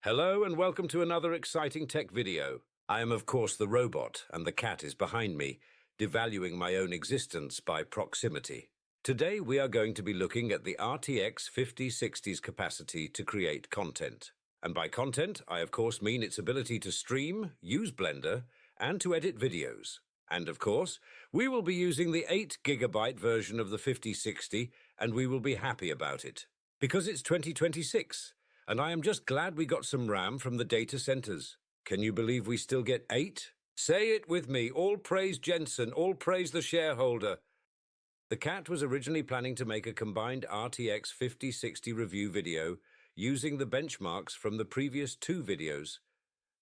Hello and welcome to another exciting tech video. I am of course the robot and the cat is behind me, devaluing my own existence by proximity. Today we are going to be looking at the RTX 5060's capacity to create content. And by content, I of course mean its ability to stream, use Blender, and to edit videos. And of course, we will be using the 8GB version of the 5060 and we will be happy about it. Because it's 2026. And I am just glad we got some RAM from the data centers. Can you believe we still get 8? Say it with me, all praise Jensen, all praise the shareholder. The cat was originally planning to make a combined RTX 5060 review video using the benchmarks from the previous 2 videos.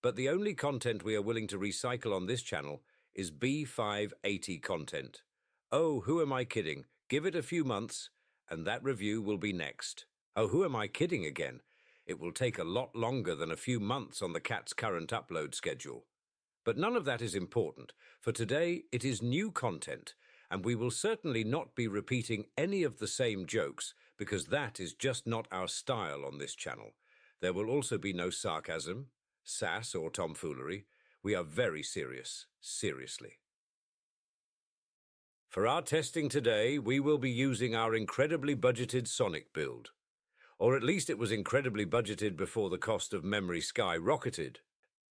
But the only content we are willing to recycle on this channel is B580 content. Oh, who am I kidding? Give it a few months and that review will be next. Oh, who am I kidding again? It will take a lot longer than a few months on the cat's current upload schedule. But none of that is important. For today, it is new content, and we will certainly not be repeating any of the same jokes, because that is just not our style on this channel. There will also be no sarcasm, sass, or tomfoolery. We are very serious, seriously. For our testing today, we will be using our incredibly budgeted Sonic build. Or at least it was incredibly budgeted before the cost of memory skyrocketed.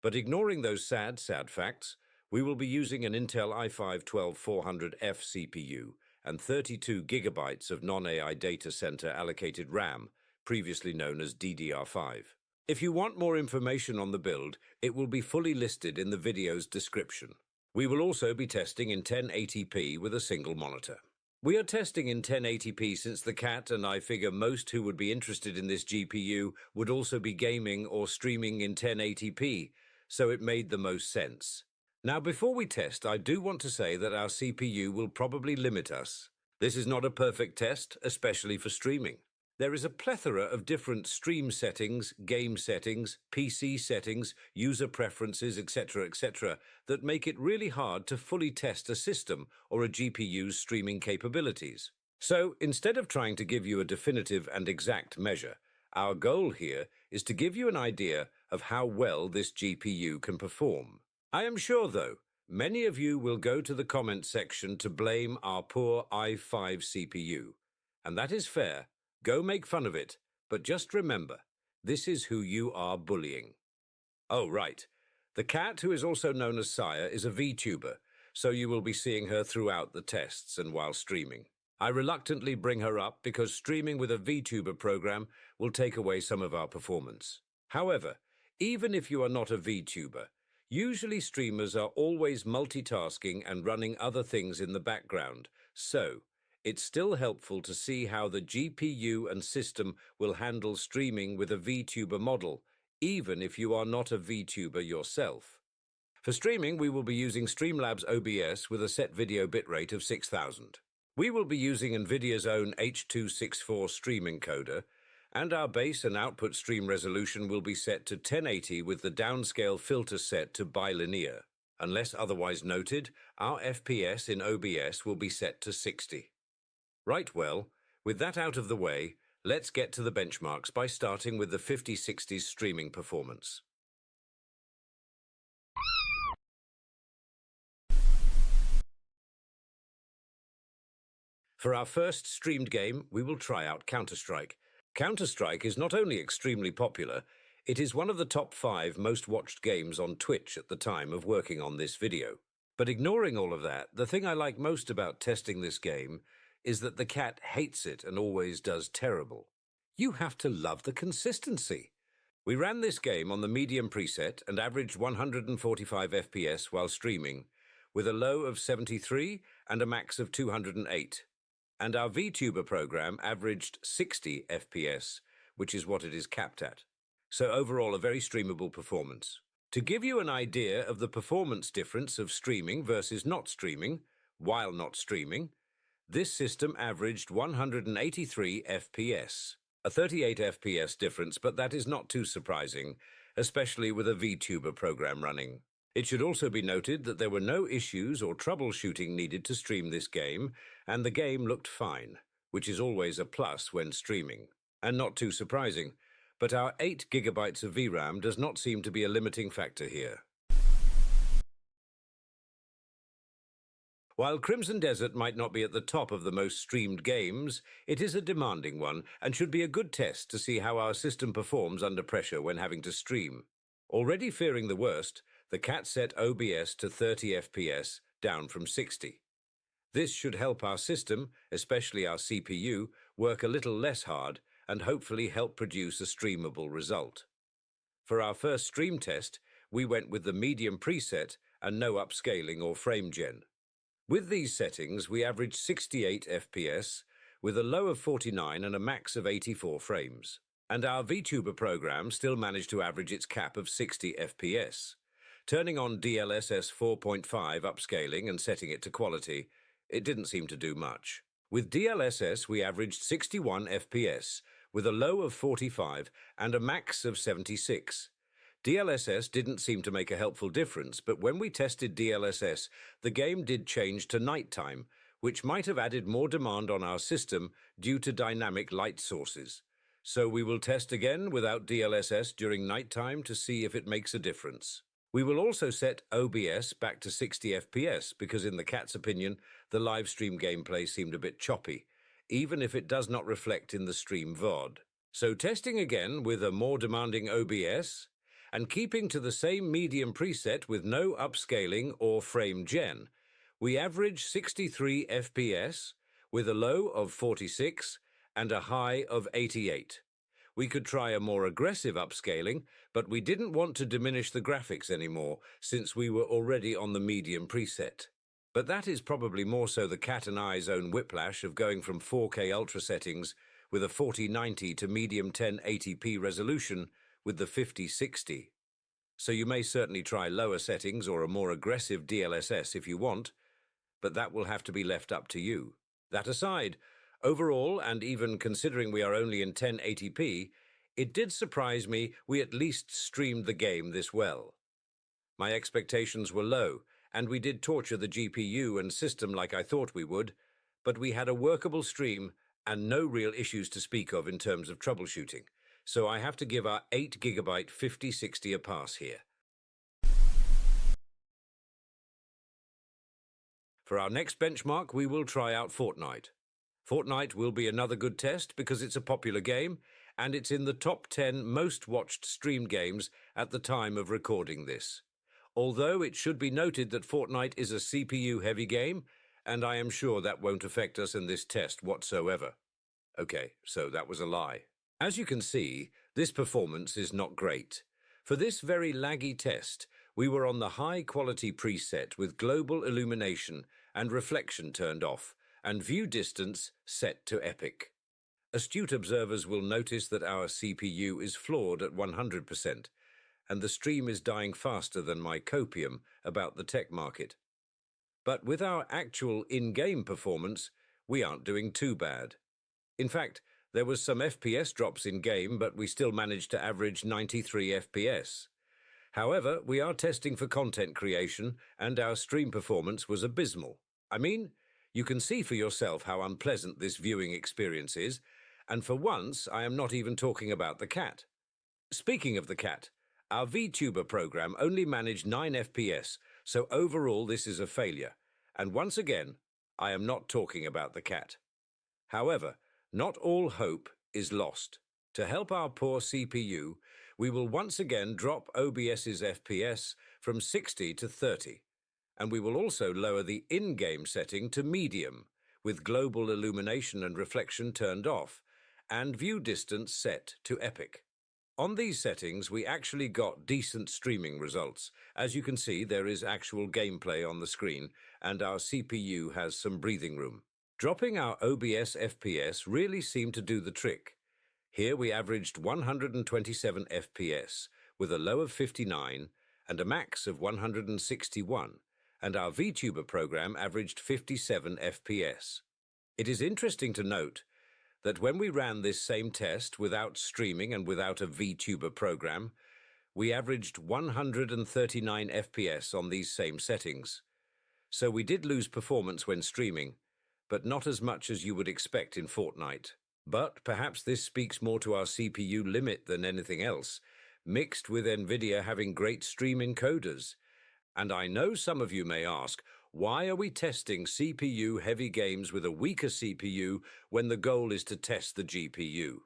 But ignoring those sad facts, we will be using an Intel i5-12400F CPU and 32 gigabytes of non-AI data center allocated RAM, previously known as DDR5. If you want more information on the build, it will be fully listed in the video's description. We will also be testing in 1080p with a single monitor. We are testing in 1080p since the cat and I figure most who would be interested in this GPU would also be gaming or streaming in 1080p, so it made the most sense. Now before we test, I do want to say that our CPU will probably limit us. This is not a perfect test, especially for streaming. There is a plethora of different stream settings, game settings, PC settings, user preferences, etc., that make it really hard to fully test a system or a GPU's streaming capabilities. So, instead of trying to give you a definitive and exact measure, our goal here is to give you an idea of how well this GPU can perform. I am sure, though, many of you will go to the comment section to blame our poor i5 CPU. And that is fair. Go make fun of it, but just remember, this is who you are bullying. Oh, right. The cat, who is also known as Sire, is a VTuber, so you will be seeing her throughout the tests and while streaming. I reluctantly bring her up because streaming with a VTuber program will take away some of our performance. However, even if you are not a VTuber, usually streamers are always multitasking and running other things in the background, so it's still helpful to see how the GPU and system will handle streaming with a VTuber model, even if you are not a VTuber yourself. For streaming, we will be using Streamlabs OBS with a set video bitrate of 6000. We will be using Nvidia's own H.264 stream encoder, and our base and output stream resolution will be set to 1080 with the downscale filter set to bilinear. Unless otherwise noted, our FPS in OBS will be set to 60. Right, well, with that out of the way, let's get to the benchmarks by starting with the 5060's streaming performance. For our first streamed game, we will try out Counter-Strike. Counter-Strike is not only extremely popular, it is one of the top 5 most watched games on Twitch at the time of working on this video. But ignoring all of that, the thing I like most about testing this game is that the cat hates it and always does terrible. You have to love the consistency. We ran this game on the medium preset and averaged 145 FPS while streaming, with a low of 73 and a max of 208. And our VTuber program averaged 60 FPS, which is what it is capped at. So overall, a very streamable performance. To give you an idea of the performance difference of streaming versus not streaming, while not streaming, this system averaged 183 FPS, a 38 FPS difference, but that is not too surprising, especially with a VTuber program running. It should also be noted that there were no issues or troubleshooting needed to stream this game, and the game looked fine, which is always a plus when streaming. And not too surprising, But our 8 gigabytes of VRAM does not seem to be a limiting factor here. While Crimson Desert might not be at the top of the most streamed games, it is a demanding one and should be a good test to see how our system performs under pressure when having to stream. Already fearing the worst, the cat set OBS to 30 FPS, down from 60. This should help our system, especially our CPU, work a little less hard and hopefully help produce a streamable result. For our first stream test, we went with the medium preset and no upscaling or frame gen. With these settings, we averaged 68 FPS, with a low of 49 and a max of 84 frames. And our vtuber program still managed to average its cap of 60 FPS. Turning on DLSS 4.5 upscaling and setting it to quality, it didn't seem to do much. With DLSS, we averaged 61 FPS, with a low of 45 and a max of 76. DLSS didn't seem to make a helpful difference, but when we tested DLSS, the game did change to nighttime, which might have added more demand on our system due to dynamic light sources. So we will test again without DLSS during nighttime to see if it makes a difference. We will also set OBS back to 60 FPS because in the cat's opinion, the live stream gameplay seemed a bit choppy, even if it does not reflect in the stream VOD. So testing again with a more demanding OBS, and keeping to the same medium preset with no upscaling or frame gen, we average 63 FPS with a low of 46 and a high of 88. We could try a more aggressive upscaling, but we didn't want to diminish the graphics anymore since we were already on the medium preset. But that is probably more so the cat and I's own whiplash of going from 4K ultra settings with a 4090 to medium 1080p resolution with the 5060. So you may certainly try lower settings or a more aggressive DLSS if you want, but that will have to be left up to you. That aside, overall, and even considering we are only in 1080p, it did surprise me we at least streamed the game this well. My expectations were low, and we did torture the GPU and system like I thought we would, but we had a workable stream and no real issues to speak of in terms of troubleshooting. So I have to give our 8 GB 5060 a pass here. For our next benchmark, we will try out Fortnite. Fortnite will be another good test because it's a popular game and it's in the top 10 most watched streamed games at the time of recording this. Although it should be noted that Fortnite is a CPU-heavy game, and I am sure that won't affect us in this test whatsoever. Okay, so that was a lie. As you can see, this performance is not great. For this very laggy test, we were on the high-quality preset with global illumination and reflection turned off, and view distance set to epic. Astute observers will notice that our CPU is flawed at 100%, and the stream is dying faster than my copium about the tech market. But with our actual in-game performance, we aren't doing too bad. In fact, there was some FPS drops in-game, but we still managed to average 93 FPS. However, we are testing for content creation, and our stream performance was abysmal. I mean, you can see for yourself how unpleasant this viewing experience is, and for once, I am not even talking about the cat. Speaking of the cat, our vtuber program only managed 9 FPS, so overall this is a failure. And once again, I am not talking about the cat. However, not all hope is lost. To help our poor CPU, we will once again drop OBS's FPS from 60 to 30. And we will also lower the in-game setting to medium, with global illumination and reflection turned off, and view distance set to epic. On these settings, we actually got decent streaming results. As you can see, there is actual gameplay on the screen, and our CPU has some breathing room. Dropping our OBS FPS really seemed to do the trick. Here we averaged 127 FPS, with a low of 59 and a max of 161, and our vtuber program averaged 57 FPS. It is interesting to note that when we ran this same test without streaming and without a vtuber program, we averaged 139 FPS on these same settings. So we did lose performance when streaming, but not as much as you would expect in Fortnite. But perhaps this speaks more to our CPU limit than anything else, mixed with Nvidia having great stream encoders. And I know some of you may ask, why are we testing CPU-heavy games with a weaker CPU when the goal is to test the GPU?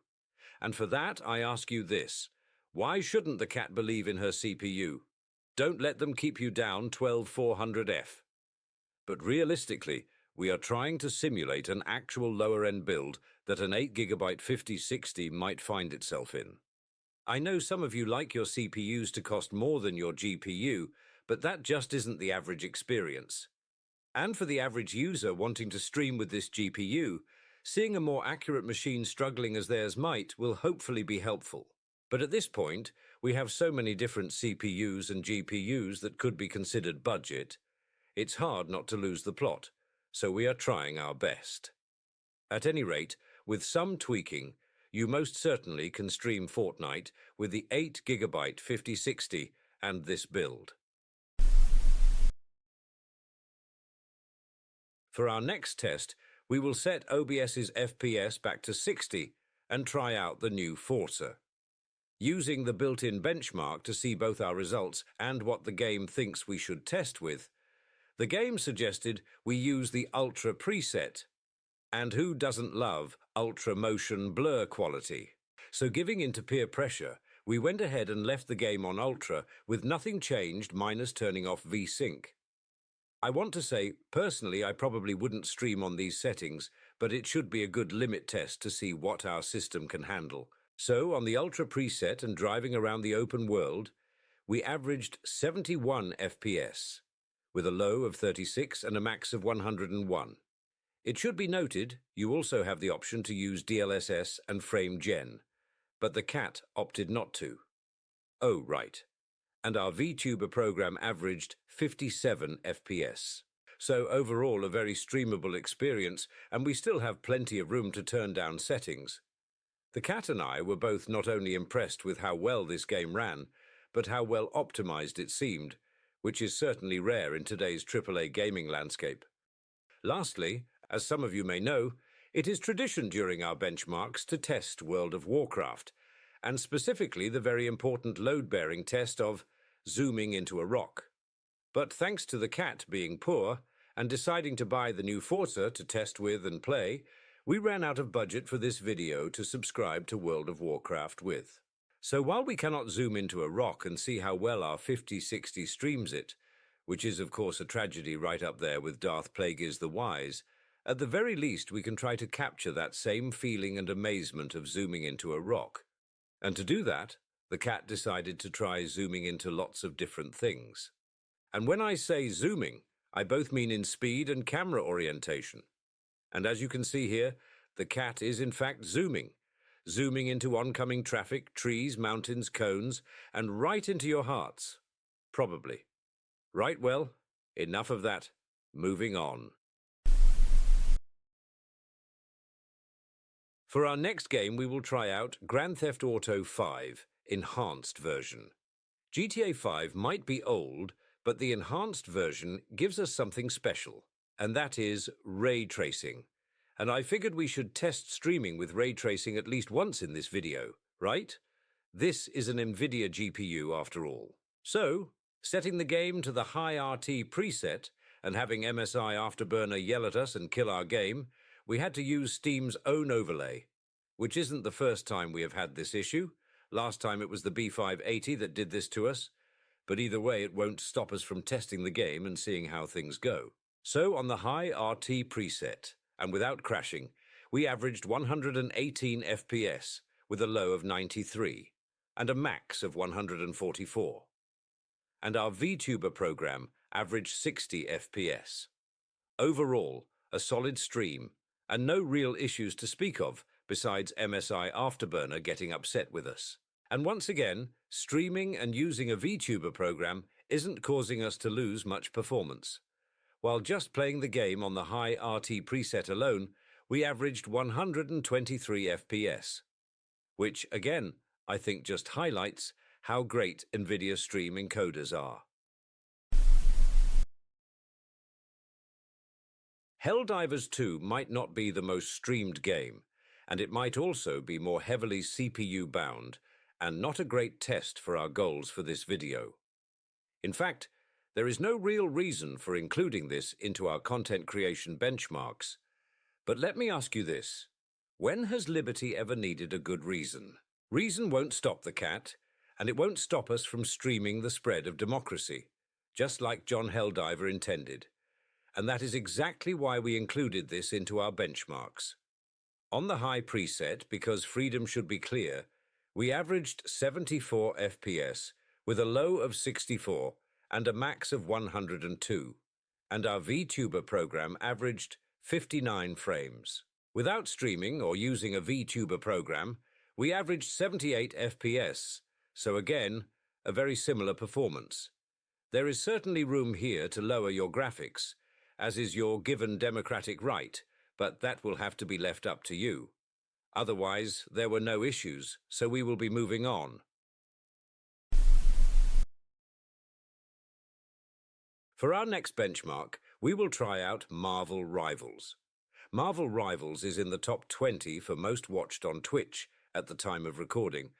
And for that, I ask you this. Why shouldn't the cat believe in her CPU? Don't let them keep you down 12400F. But realistically, we are trying to simulate an actual lower-end build that an 8GB 5060 might find itself in. I know some of you like your CPUs to cost more than your GPU, but that just isn't the average experience. And for the average user wanting to stream with this GPU, seeing a more accurate machine struggling as theirs might will hopefully be helpful. But at this point, we have so many different CPUs and GPUs that could be considered budget. It's hard not to lose the plot, so we are trying our best. At any rate, with some tweaking, you most certainly can stream Fortnite with the 8GB 5060 and this build. For our next test, we will set OBS's FPS back to 60 and try out the new Forza. Using the built-in benchmark to see both our results and what the game thinks we should test with, the game suggested we use the Ultra preset. And who doesn't love Ultra motion blur quality? So giving in to peer pressure, we went ahead and left the game on Ultra with nothing changed minus turning off VSync. I want to say, personally, I probably wouldn't stream on these settings, but it should be a good limit test to see what our system can handle. So, on the Ultra preset and driving around the open world, we averaged 71 FPS, with a low of 36 and a max of 101. It should be noted, you also have the option to use DLSS and frame gen, but the cat opted not to. Oh, right. And our vtuber program averaged 57 FPS. So overall a very streamable experience, and we still have plenty of room to turn down settings. The cat and I were both not only impressed with how well this game ran, but how well optimized it seemed, which is certainly rare in today's AAA gaming landscape. Lastly, as some of you may know, it is tradition during our benchmarks to test World of Warcraft, and specifically the very important load-bearing test of zooming into a rock. But thanks to the cat being poor and deciding to buy the new Forza to test with and play, we ran out of budget for this video to subscribe to World of Warcraft with. So while we cannot zoom into a rock and see how well our 5060 streams it, which is of course a tragedy right up there with Darth Plagueis the Wise, at the very least we can try to capture that same feeling and amazement of zooming into a rock. And to do that, the cat decided to try zooming into lots of different things. And when I say zooming, I both mean in speed and camera orientation. And as you can see here, the cat is in fact zooming into oncoming traffic, trees, mountains, cones, and right into your hearts. Probably. Right, well, enough of that. Moving on. For our next game, we will try out Grand Theft Auto 5 Enhanced version. GTA 5 might be old, but the enhanced version gives us something special, and that is ray tracing. And I figured we should test streaming with ray tracing at least once in this video, right? This is an Nvidia GPU after all. So, setting the game to the high RT preset and having MSI Afterburner yell at us and kill our game, we had to use Steam's own overlay, which isn't the first time we have had this issue. Last time it was the B580 that did this to us, but either way it won't stop us from testing the game and seeing how things go. So on the high RT preset, and without crashing, we averaged 118 FPS with a low of 93 and a max of 144. And our VTuber program averaged 60 FPS. Overall, a solid stream and no real issues to speak of besides MSI Afterburner getting upset with us. And once again, streaming and using a VTuber program isn't causing us to lose much performance. While just playing the game on the high RT preset alone, we averaged 123 FPS, which again, I think just highlights how great Nvidia stream encoders are. Helldivers 2 might not be the most streamed game, and it might also be more heavily CPU bound and not a great test for our goals for this video. In fact, there is no real reason for including this into our content creation benchmarks. But let me ask you this: when has Liberty ever needed a good reason? Reason won't stop the cat, and it won't stop us from streaming the spread of democracy, just like John Helldiver intended. And that is exactly why we included this into our benchmarks. On the high preset, because freedom should be clear, we averaged 74 FPS with a low of 64 and a max of 102, and our vtuber program averaged 59 frames. Without streaming or using a vtuber program, we averaged 78 FPS, so again, a very similar performance. There is certainly room here to lower your graphics, as is your given democratic right, but that will have to be left up to you. Otherwise, there were no issues, so we will be moving on. For our next benchmark, we will try out Marvel Rivals. Marvel Rivals is in the top 20 for most watched on Twitch at the time of recording,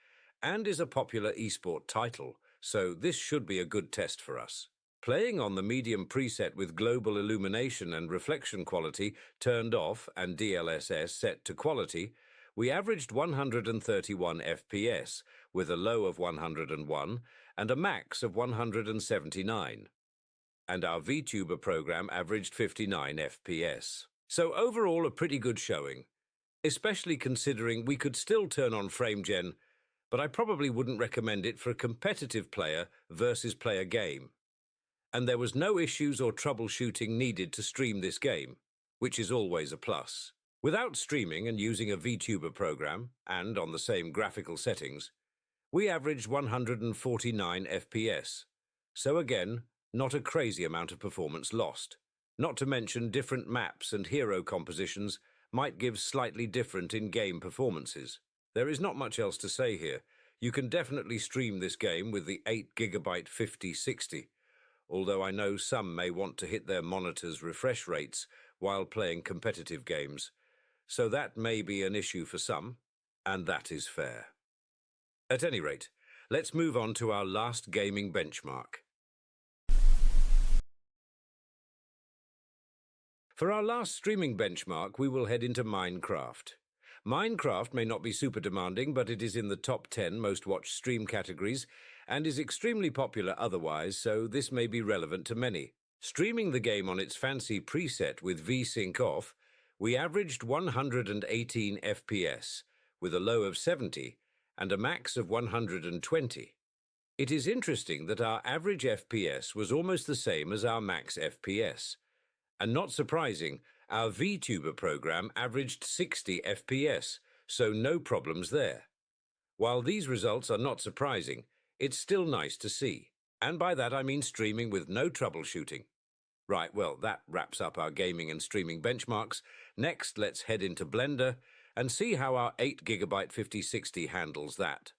and is a popular esport title, so this should be a good test for us. Playing on the medium preset with global illumination and reflection quality turned off and DLSS set to quality, we averaged 131 FPS with a low of 101 and a max of 179. And our vtuber program averaged 59 FPS. So overall a pretty good showing, especially considering we could still turn on FrameGen, but I probably wouldn't recommend it for a competitive player versus player game. And there was no issues or troubleshooting needed to stream this game, which is always a plus. Without streaming and using a vtuber program, and on the same graphical settings, we averaged 149 FPS. So again, not a crazy amount of performance lost. Not to mention different maps and hero compositions might give slightly different in-game performances. There is not much else to say here. You can definitely stream this game with the 8GB 5060. Although I know some may want to hit their monitor's refresh rates while playing competitive games, so that may be an issue for some, and that is fair. At any rate, let's move on to our last gaming benchmark. For our last streaming benchmark, we will head into Minecraft. Minecraft may not be super demanding, but it is in the top 10 most watched stream categories and is extremely popular otherwise, so this may be relevant to many. Streaming the game on its fancy preset with VSync off, we averaged 118 FPS, with a low of 70 and a max of 120. It is interesting that our average FPS was almost the same as our max FPS. And not surprising, our vtuber program averaged 60 FPS, so no problems there. While these results are not surprising, it's still nice to see. And by that I mean streaming with no troubleshooting. Right, well, that wraps up our gaming and streaming benchmarks. Next, let's head into Blender and see how our 8GB 5060 handles that.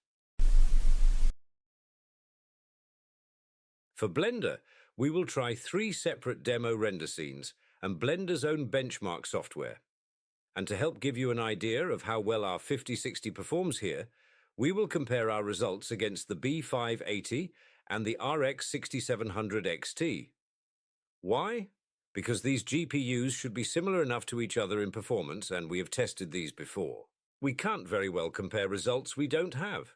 For Blender, we will try 3 separate demo render scenes and Blender's own benchmark software. And to help give you an idea of how well our 5060 performs here, we will compare our results against the B580 and the RX 6700 XT. Why? Because these GPUs should be similar enough to each other in performance, and we have tested these before. We can't very well compare results we don't have.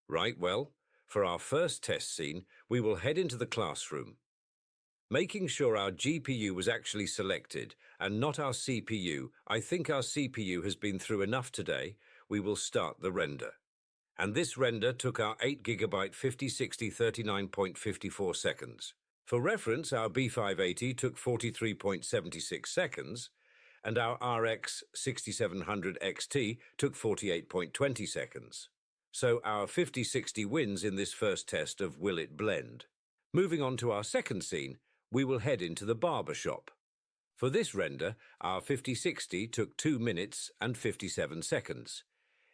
Right, well, for our first test scene, we will head into the classroom. Making sure our GPU was actually selected and not our CPU, I think our CPU has been through enough today, we will start the render. And this render took our 8GB 5060 39.54 seconds. For reference, our B580 took 43.76 seconds, and our RX 6700 XT took 48.20 seconds. So our 5060 wins in this first test of will it blend. Moving on to our second scene, we will head into the barber shop. For this render, our 5060 took 2 minutes and 57 seconds.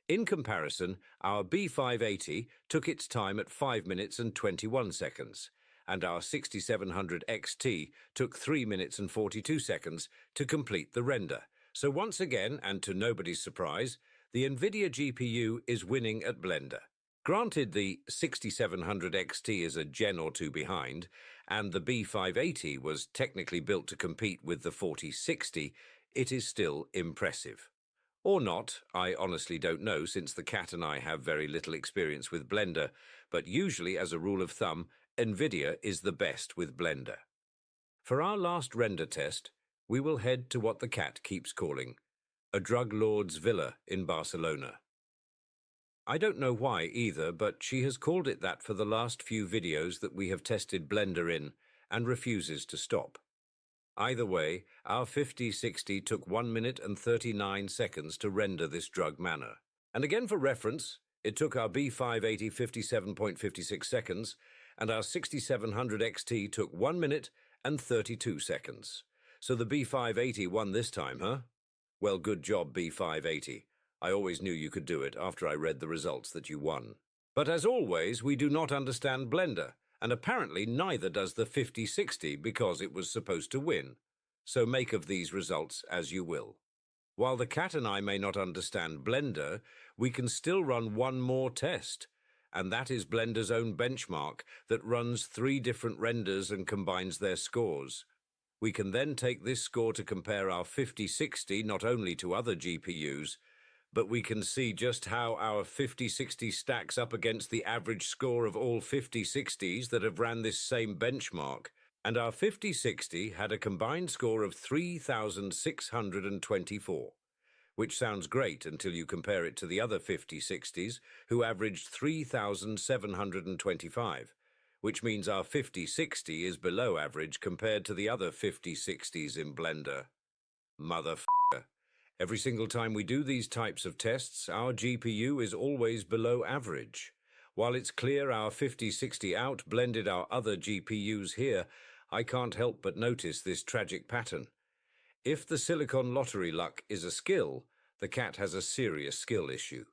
In comparison, our B580 took its time at 5 minutes and 21 seconds, and our 6700 XT took 3 minutes and 42 seconds to complete the render. So once again, and to nobody's surprise, The Nvidia GPU is winning at Blender. Granted, the 6700 XT is a gen or two behind, and the B580 was technically built to compete with the 4060, it is still impressive. Or not, I honestly don't know, since the cat and I have very little experience with Blender, but usually, as a rule of thumb, Nvidia is the best with Blender. For our last render test, we will head to what the cat keeps calling a drug lord's villa in Barcelona. I don't know why either, but she has called it that for the last few videos that we have tested Blender in and refuses to stop. Either way, our 5060 took 1 minute and 39 seconds to render this drug manor. And again for reference, it took our B580 57.56 seconds, and our 6700 XT took 1 minute and 32 seconds. So the B580 won this time, huh? Well, good job, B580. I always knew you could do it after I read the results that you won. But as always, we do not understand Blender, and apparently neither does the 5060 because it was supposed to win. So make of these results as you will. While the cat and I may not understand Blender, we can still run one more test, and that is Blender's own benchmark that runs 3 different renders and combines their scores. We can then take this score to compare our 5060 not only to other GPUs, but we can see just how our 5060 stacks up against the average score of all 5060s that have ran this same benchmark. And our 5060 had a combined score of 3,624, which sounds great until you compare it to the other 5060s, who averaged 3,725, which means our 5060 is below average compared to the other 5060s in Blender. Motherfucker. Every single time we do these types of tests, our GPU is always below average. While it's clear our 5060 out-blended our other GPUs here, I can't help but notice this tragic pattern. If the silicon lottery luck is a skill, the cat has a serious skill issue.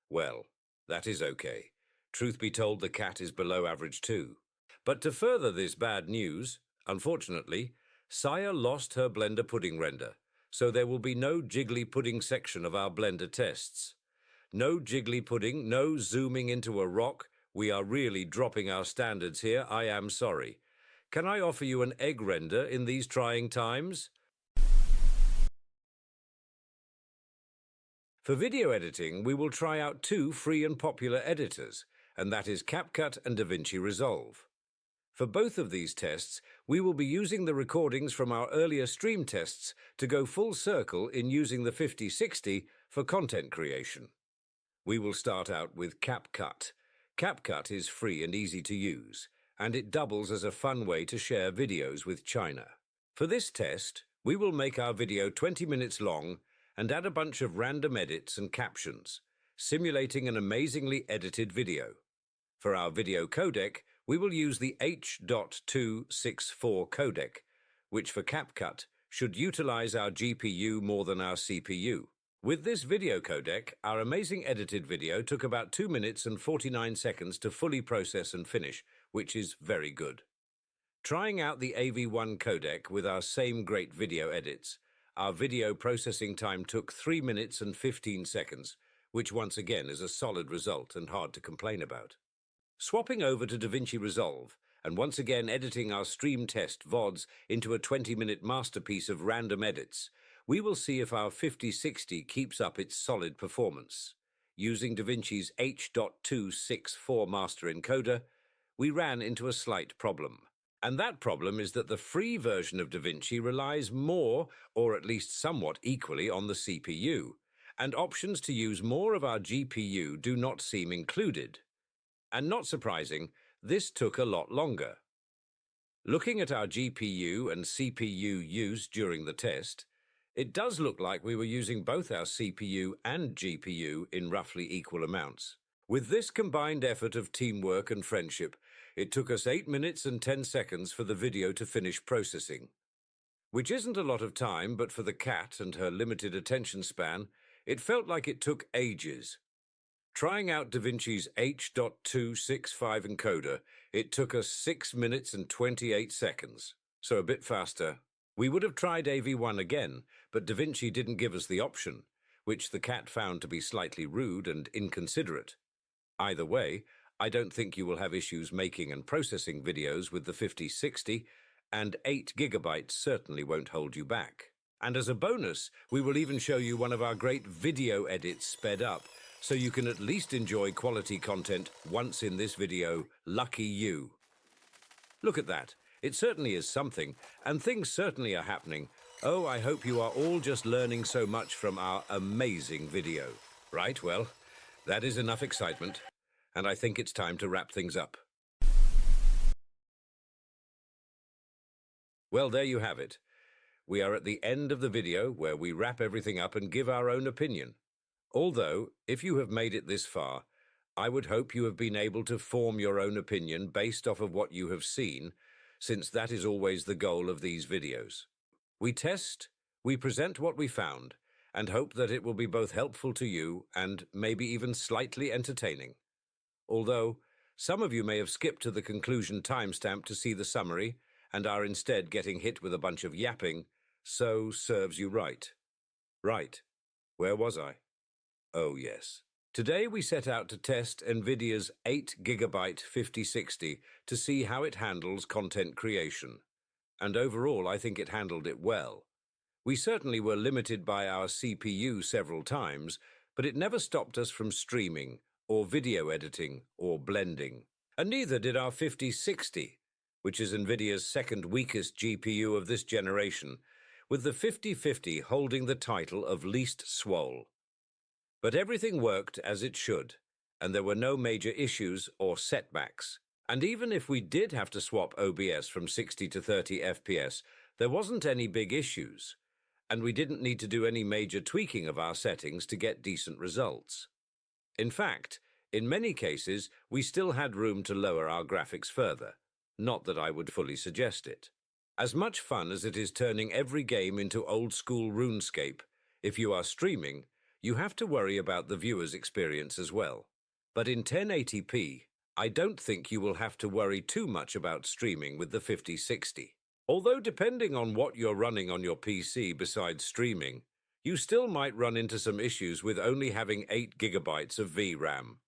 Well, that is okay. Truth be told, the cat is below average too. But to further this bad news, unfortunately, Saya lost her Blender pudding render, so there will be no jiggly pudding section of our Blender tests. No jiggly pudding, no zooming into a rock. We are really dropping our standards here, I am sorry. Can I offer you an egg render in these trying times? For video editing, we will try out 2 free and popular editors, and that is CapCut and Davinci Resolve. For both of these tests, we will be using the recordings from our earlier stream tests to go full circle in using the 5060 for content creation. We will start out with CapCut. CapCut is free and easy to use, and it doubles as a fun way to share videos with China. For this test, we will make our video 20 minutes long and add a bunch of random edits and captions, simulating an amazingly edited video. For our video codec, we will use the H.264 codec, which for CapCut should utilize our GPU more than our CPU. With this video codec, our amazing edited video took about 2 minutes and 49 seconds to fully process and finish, which is very good. Trying out the AV1 codec with our same great video edits, our video processing time took 3 minutes and 15 seconds, which once again is a solid result and hard to complain about. Swapping over to Davinci Resolve, and once again editing our stream test VODs into a 20-minute masterpiece of random edits, we will see if our 5060 keeps up its solid performance. Using Davinci's H.264 master encoder, we ran into a slight problem. And that problem is that the free version of Davinci relies more, or at least somewhat equally, on the CPU, and options to use more of our GPU do not seem included. And not surprising, this took a lot longer. Looking at our GPU and CPU use during the test, it does look like we were using both our CPU and GPU in roughly equal amounts. With this combined effort of teamwork and friendship, it took us 8 minutes and 10 seconds for the video to finish processing. Which isn't a lot of time, but for the cat and her limited attention span, it felt like it took ages. Trying out Davinci's H.265 encoder, it took us 6 minutes and 28 seconds, so a bit faster. We would have tried AV1 again, but Davinci didn't give us the option, which the cat found to be slightly rude and inconsiderate. Either way, I don't think you will have issues making and processing videos with the 5060, and 8 gigabytes certainly won't hold you back. And as a bonus, we will even show you one of our great video edits sped up, so you can at least enjoy quality content once in this video. Lucky you. Look at that. It certainly is something, and things certainly are happening. Oh, I hope you are all just learning so much from our amazing video. Right, well, that is enough excitement, and I think it's time to wrap things up. Well, there you have it. We are at the end of the video where we wrap everything up and give our own opinion. Although, if you have made it this far, I would hope you have been able to form your own opinion based off of what you have seen, since that is always the goal of these videos. We test, we present what we found, and hope that it will be both helpful to you and maybe even slightly entertaining. Although, some of you may have skipped to the conclusion timestamp to see the summary and are instead getting hit with a bunch of yapping, so serves you right. Right. Where was I? Oh, yes. Today we set out to test Nvidia's 8GB 5060 to see how it handles content creation. And overall, I think it handled it well. We certainly were limited by our CPU several times, but it never stopped us from streaming, or video editing, or blending. And neither did our 5060, which is Nvidia's second weakest GPU of this generation, with the 5050 holding the title of least swole. But everything worked as it should, and there were no major issues or setbacks. And even if we did have to swap OBS from 60 to 30 FPS, there wasn't any big issues, and we didn't need to do any major tweaking of our settings to get decent results. In fact, in many cases, we still had room to lower our graphics further. Not that I would fully suggest it. As much fun as it is turning every game into old-school RuneScape, if you are streaming, you have to worry about the viewer's experience as well. But in 1080p, I don't think you will have to worry too much about streaming with the 5060. Although depending on what you're running on your PC besides streaming, you still might run into some issues with only having 8 gigabytes of VRAM.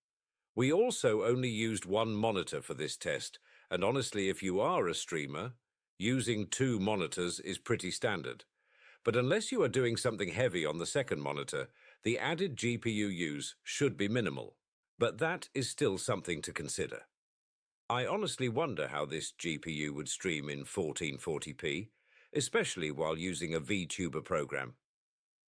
We also only used one monitor for this test, and honestly, if you are a streamer, using 2 monitors is pretty standard. But unless you are doing something heavy on the second monitor, the added GPU use should be minimal. But that is still something to consider. I honestly wonder how this GPU would stream in 1440p, especially while using a vtuber program.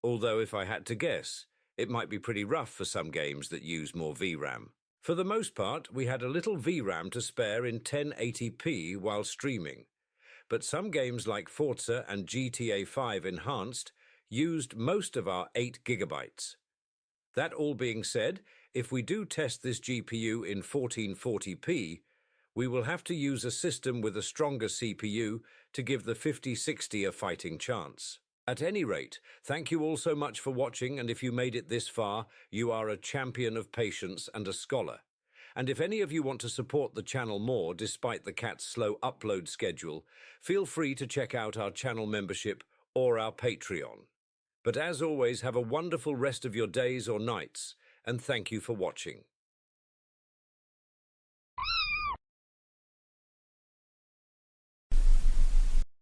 Although if I had to guess, it might be pretty rough for some games that use more VRAM. For the most part, we had a little VRAM to spare in 1080p while streaming, but some games like Forza and GTA 5 Enhanced used most of our 8 gigabytes. That all being said, if we do test this GPU in 1440p, we will have to use a system with a stronger CPU to give the 5060 a fighting chance. At any rate, thank you all so much for watching, and if you made it this far, you are a champion of patience and a scholar. And if any of you want to support the channel more despite the cat's slow upload schedule, feel free to check out our channel membership or our Patreon. But as always, have a wonderful rest of your days or nights, and thank you for watching.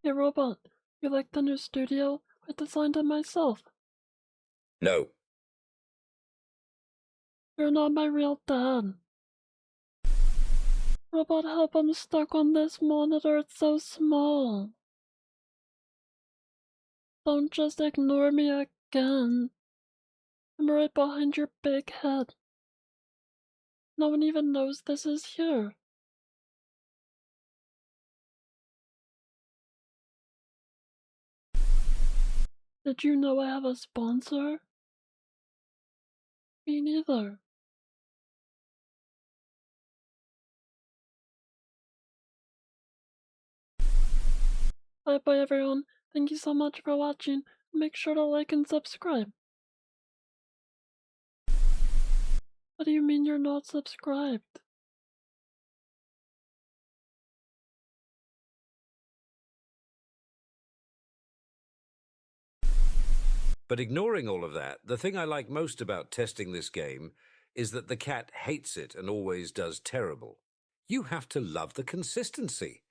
Hey robot, you like the new studio? I designed it myself. No. You're not my real dad. Robot, help, I'm stuck on this monitor, it's so small. Don't just ignore me again. I'm right behind your big head. No one even knows this is here. Did you know I have a sponsor? Me neither. Bye everyone, thank you so much for watching. Make sure to like and subscribe. What do you mean you're not subscribed? But ignoring all of that, the thing I like most about testing this game is that the cat hates it and always does terrible. You have to love the consistency.